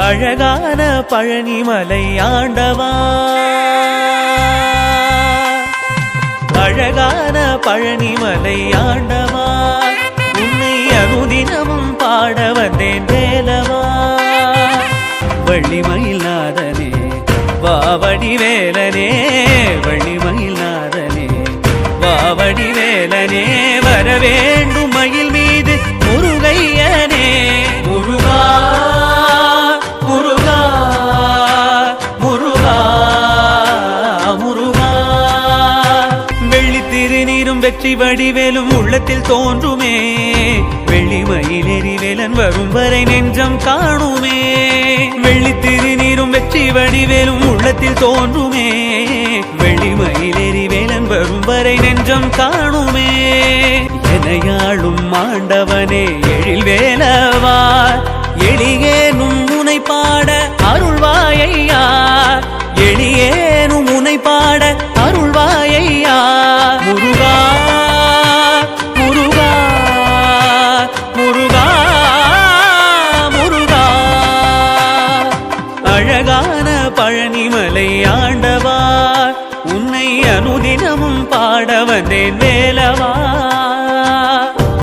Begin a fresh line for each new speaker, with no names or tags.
அழகான பழனிமலை ஆண்டவா, அழகான பழனிமலை ஆண்டவா, உன்னை அனுதினமும் பாட வந்தேன் வேலவா. வள்ளிமயில் நாதனே வாவடி வேலனே, வள்ளிமயில் நாதனே வாவடி வேலனே, வரவேண்டும் மயில் மீது முருகையனே. முருகா முருகா முருகா முருகா, வெள்ளி திருநீரும் வெற்றி வடிவேலும் உள்ளத்தில் தோன்றுமே, வெள்ளிமயில் எரிவேலன் வரும் வரை நெஞ்சம் காணுமே. வெள்ளி திருநீரும் வெற்றி வடிவேலும் உள்ளத்தில் தோன்றுமே, வெள்ளிமயில் எரிவேலன் வரும் வரை நெஞ்சம் காணுமே. எனையாளும் ஆண்டவனே எழில் வேலவா, எளியேனும் முனை பாட அருள்வாயையா, எளியேனும் முனை பாட அருள்வாயையா. முருகா முருகா முருகா முருகா, அழகான பழனிமலை ஆண்டவா, உன்னை அனுதினமும் பாட வந்தேன் வேலவா.